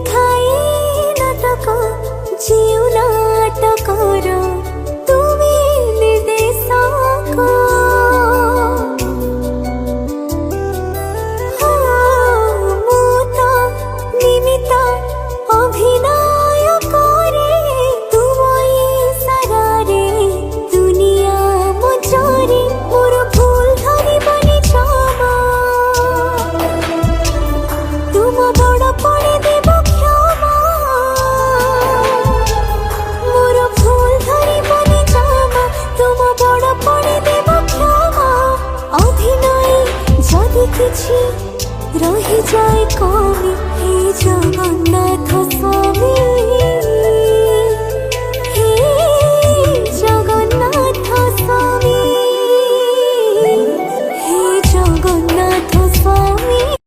লেখাই নাটক জিউ নাটকর তুমি নির্দেশক। ମୁଁ ତ ନିମିତ୍ତ ଅଭିନୟ କରେ ତୁମ ଇସାରାରେ ଦୁନିଆ ମୋ ଚୋରି ମୋର ଭୁଲ ଧରିବନି କ୍ଷମା ତୁମ ବଡ଼ ପଡ଼େ ଦେବ କ୍ଷମା ମୋର ଭୁଲ ଧରିବନି କ୍ଷମା ତୁମ ବଡ଼ ପଡ଼େ ଦେବ କ୍ଷମା ଅଭିନୟ ଯଦି କିଛି ରହିଯାଏ କମି ହେ ଜଗନ୍ନାଥ ସ୍ୱାମୀ।